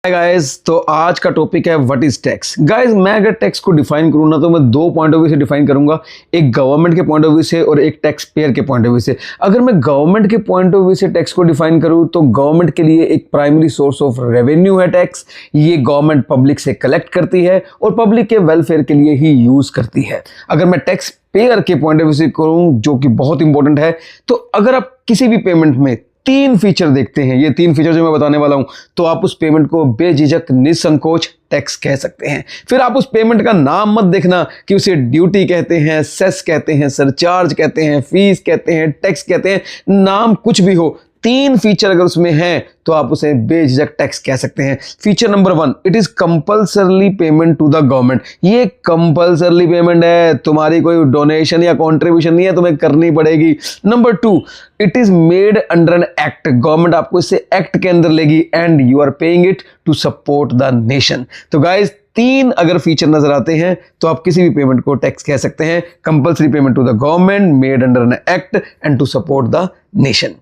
Guys, तो आज का टॉपिक है व्हाट इज टैक्स। गाइस, मैं अगर टैक्स को डिफाइन करूँ ना तो मैं दो पॉइंट ऑफ व्यू से डिफाइन करूंगा, एक गवर्नमेंट के पॉइंट ऑफ व्यू से और एक टैक्स पेयर के पॉइंट ऑफ व्यू से। अगर मैं गवर्नमेंट के पॉइंट ऑफ व्यू से टैक्स को डिफाइन करूँ तो गवर्नमेंट के लिए एक प्राइमरी सोर्स ऑफ रेवेन्यू है टैक्स। ये गवर्नमेंट पब्लिक से कलेक्ट करती है और पब्लिक के वेलफेयर के लिए ही यूज करती है। अगर मैं टैक्स पेयर के पॉइंट ऑफ व्यू से करूँ, जो कि बहुत इंपॉर्टेंट है, तो अगर आप किसी भी पेमेंट में तीन फीचर देखते हैं, ये तीन फीचर जो मैं बताने वाला हूं, तो आप उस पेमेंट को बेझिझक निसंकोच टैक्स कह सकते हैं। फिर आप उस पेमेंट का नाम मत देखना कि उसे ड्यूटी कहते हैं, सेस कहते हैं, सरचार्ज कहते हैं, फीस कहते हैं, टैक्स कहते हैं, नाम कुछ भी हो, तीन फीचर अगर उसमें हैं तो आप उसे बेझिझक टैक्स कह सकते हैं। Feature number 1, it is compulsorily payment to the government. ये कंपल्सरली पेमेंट है, तुम्हारी कोई डोनेशन या कंट्रीब्यूशन नहीं है, तुम्हें करनी पड़ेगी। Number 2, it is made under an act. Government आपको इसे एक्ट के अंदर लेगी and you are paying it to support the nation. तो गाइज, तीन अगर फीचर नजर आते हैं तो आप किसी भी पेमेंट को टैक्स कह सकते हैं। Compulsory payment to the government, made under an act and to support the nation.